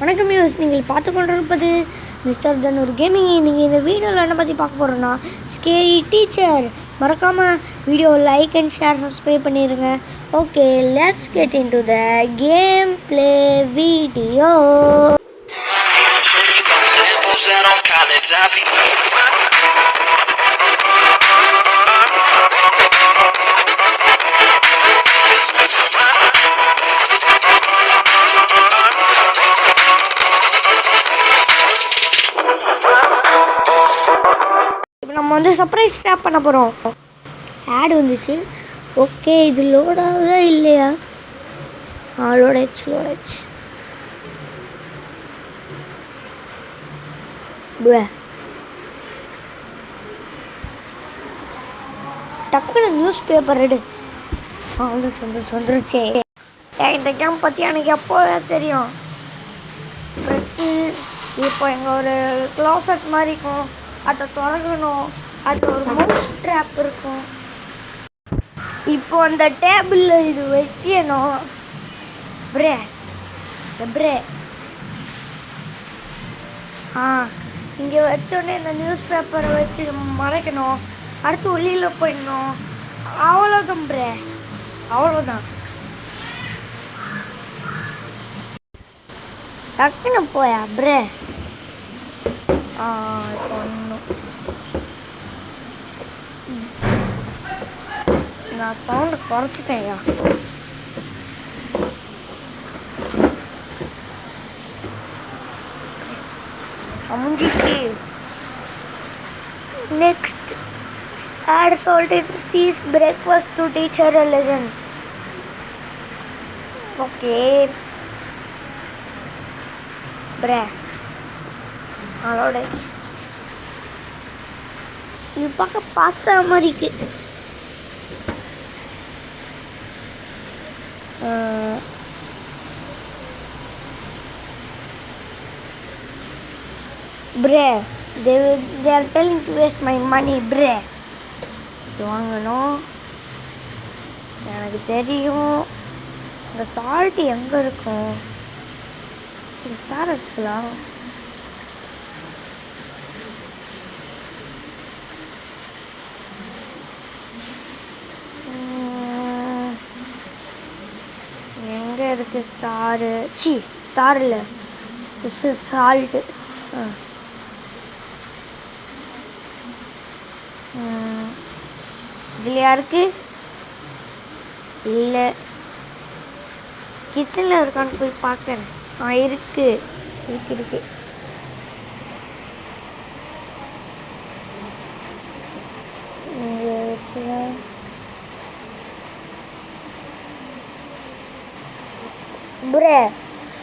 வணக்கம் நியூஸ், நீங்கள் பார்த்து கொண்டிருப்பது மிஸ்டர் தனூர் கேமிங். நீங்கள் இந்த வீடியோவில் என்ன பற்றி பார்க்க போகிறோன்னா ஸ்கேரி டீச்சர். மறக்காமல் video like and share subscribe பண்ணிடுங்க. Okay, let's get into the gameplay video. நம்ம வந்து சர்ப்ரைஸ் ஸ்டாப் பண்ண போகிறோம். ஆட் வந்துச்சு. ஓகே, இது லோட் ஆகுதா இல்லையா? லோட் ஆயிடுச்சு. டக்குனு நியூஸ் பேப்பர் எடு. வந்துருச்சு. இந்த கேம் பற்றி எனக்கு எப்போ தெரியும். ப்ரெஸ்ஸு இப்போ எங்கள் ஒரு க்ளாசட் மாதிரி இருக்கும், அதை திறக்கணும். அதில் ஒரு மவுஸ் ட்ராப் இருக்கும். இப்போ அந்த டேபிளில் இது வைக்கணும். பிரே இங்கே வச்சோடனே இந்த நியூஸ் பேப்பரை வச்சு மறைக்கணும். அடுத்து வெளியில் போயிடணும். அவ்வளோதான் பிரே, அவ்வளோதான். டக்குன்னு போயா பிரே. இப்போ ஒன்றும் நான் சவுண்டு குறைச்சிட்டேன்யா. அமுஞ்சிச்சு. Next add salted cheese breakfast to teach her a lesson. Okay bre, allowed. இது பார்க்க பாஸ்தா மாதிரி இருக்கு. bre, they are telling to waste my money bre. இது வாங்கணும், எனக்கு தெரியும். இந்த சால்ட் எங்கே இருக்கும்? இது ஸ்டார் வச்சுக்கலாம். எங்கே இருக்குது ஸ்டாரு? ஸ்டார் இல்லை, திஸ் இஸ் சால்ட்டு. இதுலையா இருக்கு? இல்லை, கிச்சனில் இருக்கான்னு போய் பார்க்குறேன். இருக்கு. ப்ரே,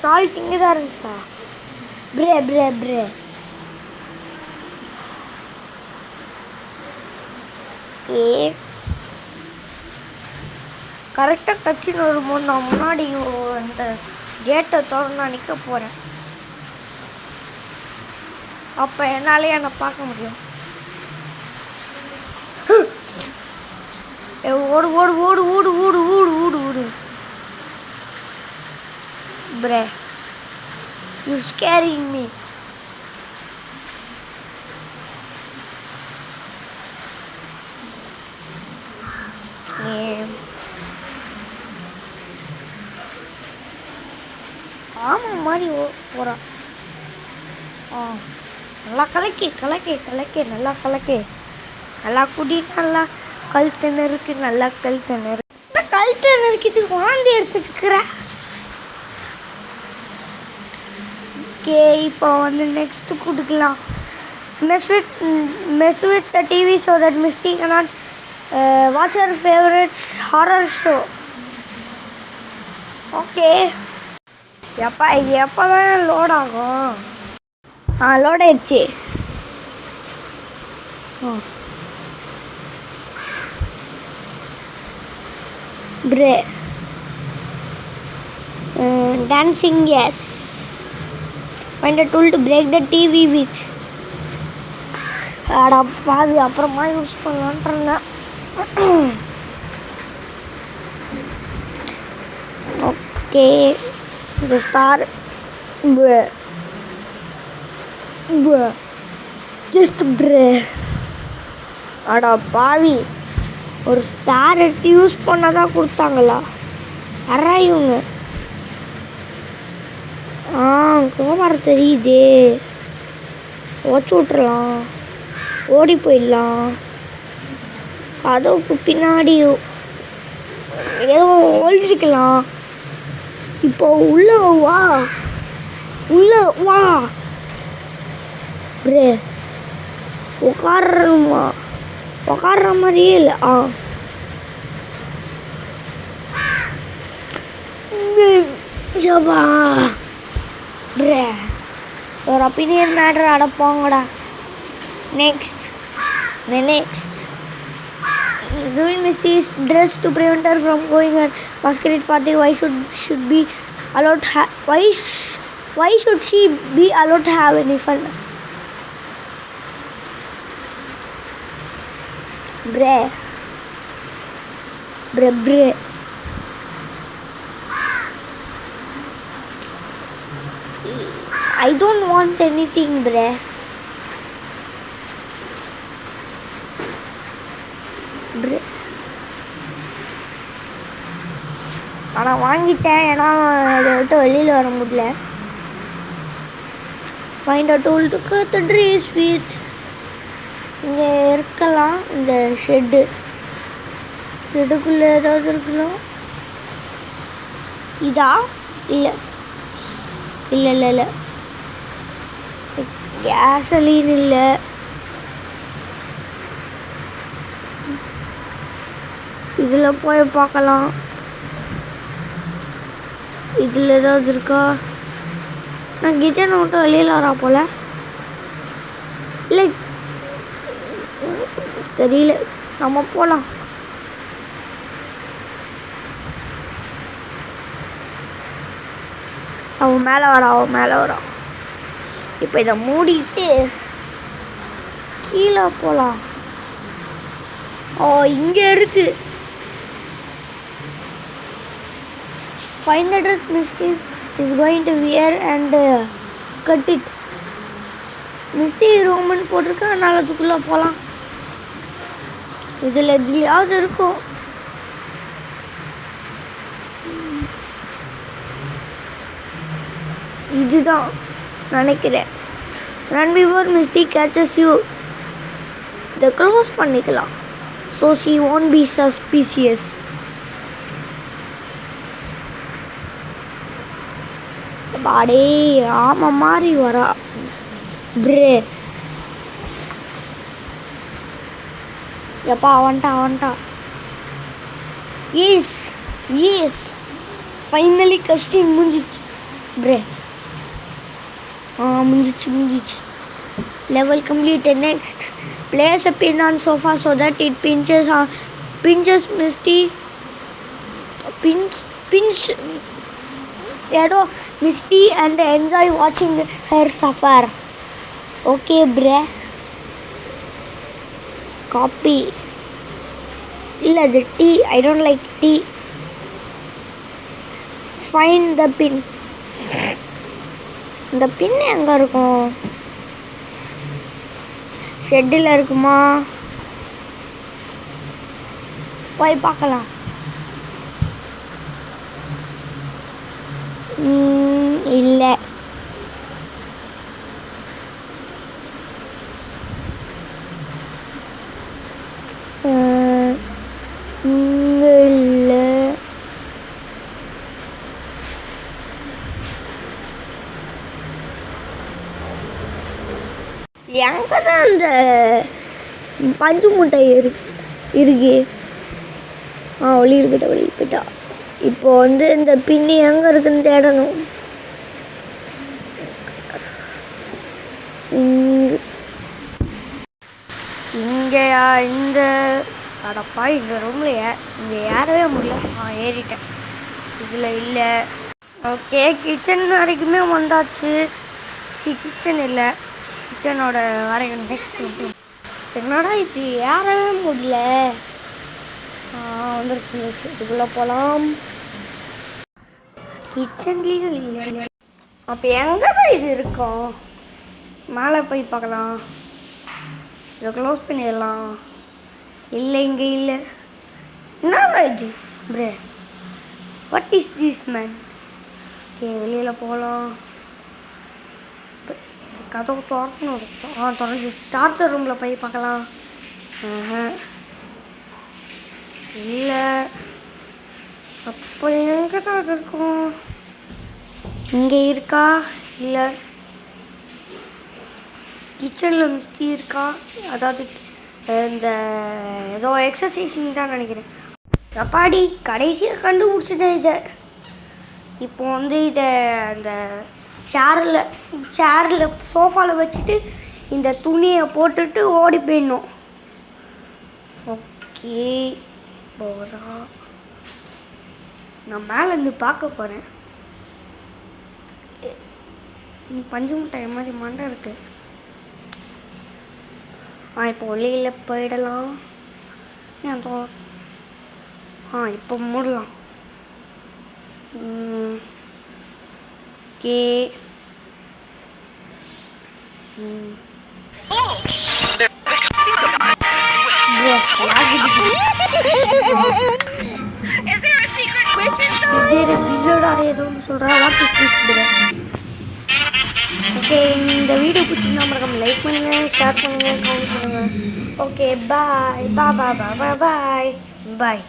சால்ட் இங்கே தான் இருந்துச்சா? ப்ரே கரெக்டாக கட்சின்னு வரும்போது நான் முன்னாடி அந்த கேட்டை திறந்து நிற்க போகிறேன். அப்போ என்னாலே என்னை பார்க்க முடியும். ஓடு ஓடு ஓடு ஓடு ஓடு ஓடு ஓடு ஓடு ப்ரே, யூ ஸ்கேரிங் மீ. ஆமாம் மாதிரி போகிறான். நல்லா கலக்கி நல்லா கலக்கி, நல்லா குடி, நல்லா கழுத்தெண்ணு இருக்குது, நல்லா கழுத்தெண்ணு இருக்குது. வாந்தி எடுத்துட்டுருக்குற. ஓகே, இப்போ வந்து நெக்ஸ்ட்டு கொடுக்கலாம். mess with the TV so that Misty cannot watch her favorite horror show. Okay, இது எப்போ தான் லோட் ஆகும்? லோட் ஆயிடுச்சு. Pray, dancing yes. Find a tool to break the TV with. பாதி அப்புறமா யூஸ் பண்ணலான்ட்டு இருந்தேன். Okay, the star Bruh. Bruh. Just bruh. அடா பாவி, ஒரு ஸ்டார் எடுத்து யூஸ் பண்ணதான் கொடுத்தாங்களா? யாரா இவங்க? கோமாரம் தெரியுதே. ஓச்சு விட்டுறலாம், ஓடி போயிடலாம். கதவுக்கு பின்னாடி ஏதோ ஒழிஞ்சிக்கலாம். இப்போ உள்ள வா, உள்ள வா. பிரே உட்காரணுமா? உட்கார்ற மாதிரியே இல்லை. ஜபா பிரே ஒரு ஒப்பீனியன் மேட்டர் அடப்பாங்கடா. Next doing Misty is dressed to prevent her from going her masquerade party. Why should be allowed why should she be allowed to have any fun? Bre I don't want anything, bre. ஆனால் வாங்கிட்டேன், ஏன்னா அதை விட்டு வெளியில் வர முடியல. Find a tool to cut the trees with. இங்கே இருக்கலாம் இந்த ஷெட்டுக்குள்ளே ஏதாவது இருக்கலாம். இதா? இல்லை கேசலீன் இல்லை. இதில் போய் பார்க்கலாம். இதில் ஏதாவது இருக்கா? நான் கிச்சனை விட்டு வெளியில் வரா போல. இல்லை தெரியல, நம்ம போகலாம். அவன் மேலே வரா. இப்போ இதை மூடிட்டு கீழே போகலாம். இங்கே இருக்கு. Find the dress Misty is going to wear and cut it. Misty Roman போட்டிருக்கேன், அதனால அதுக்குள்ளே போகலாம். இதில் எதுலையாவது இருக்கும். இதுதான் நினைக்கிறேன். Run before Misty catches you. இதை க்ளோஸ் பண்ணிக்கலாம், so she won't be suspicious. பாடே ஆமா மாதிரி வரா. பிரே எப்பா அவன்ட்டா. எஸ் ஃபைனலி கஸ்டிங் முடிஞ்சிச்சு. பிரே முடிஞ்சிச்சு. Level completed. Next, place a pin on sofa so that it pinches Misty. Pinch ஏதோ Misty and enjoy watching her suffer. Okay, bre. Copy. இல்ல the tea. I don't like tea. Find the pin. இந்த பின் எங்க இருக்கும்? Shuttle இருக்குமா? போய் பார்க்கலாம். இல்லை. இல்லை. எங்கே தான் அந்த பஞ்சு மூட்டை இருக்கு? ஒளியில் போயிட்டா. இப்போ இந்த பின்னி எங்கே இருக்குன்னு தேடணும். இங்கேயா? இந்த அடப்பா, இந்த ரூமில் இங்கே ஏறவே முடியல. ஏறிட்டேன். இதில் இல்லை. ஓகே, கிச்சன் வரைக்குமே வந்தாச்சு. கிச்சன் இல்லை, கிச்சனோட வரைக்கும் நெக்ஸ்ட். என்னடா இது ஏறவே முடியல. வந்துருச்சு. இதுக்குள்ளே போகலாம். கிச்சன்லேயும் இல்லை. அப்போ எங்கே தான் இது இருக்கும்? மேலே போய் பார்க்கலாம். இதை க்ளோஸ் பண்ணிடலாம். இல்லை, இங்கே இல்லை. என்ன இது pray? What is this man? Okay, வெளியில் போகலாம். கதவு திறக்கணும். திறந்து டார்ச்சர் ரூமில் போய் பார்க்கலாம். இல்லை, அப்போ எங்கே தான் அது இருக்கும்? இங்கே இருக்கா? இல்லை, கிச்சனில் மிஸ்டி இருக்கா? அதாவது இந்த ஏதோ எக்ஸசைஸிங் தான் நினைக்கிறேன். அப்பாடி, கடைசியாக கண்டுபிடிச்சிட்டேன் இதை. இப்போ வந்து இதை அந்த சேரில் சோஃபாவில் வச்சுட்டு இந்த துணியை போட்டுட்டு ஓடி போயிடணும். ஓகே போரா, நான் மேலேருந்து பார்க்க போகிறேன். பஞ்சு முட்டாய் மாதிரி மண்டை இருக்கு. இப்போ வெளியில் போயிடலாம். இப்போ மூடலாம். ஓகே, ஓகே, இந்த வீடியோ பிடிச்சிருந்தா மறக்காம லைக் பண்ணுங்க, ஷேர் பண்ணுங்க, கமெண்ட் பண்ணுங்க. ஓகே, பாய் பாய் பாய் பாய் பாய் பாய்.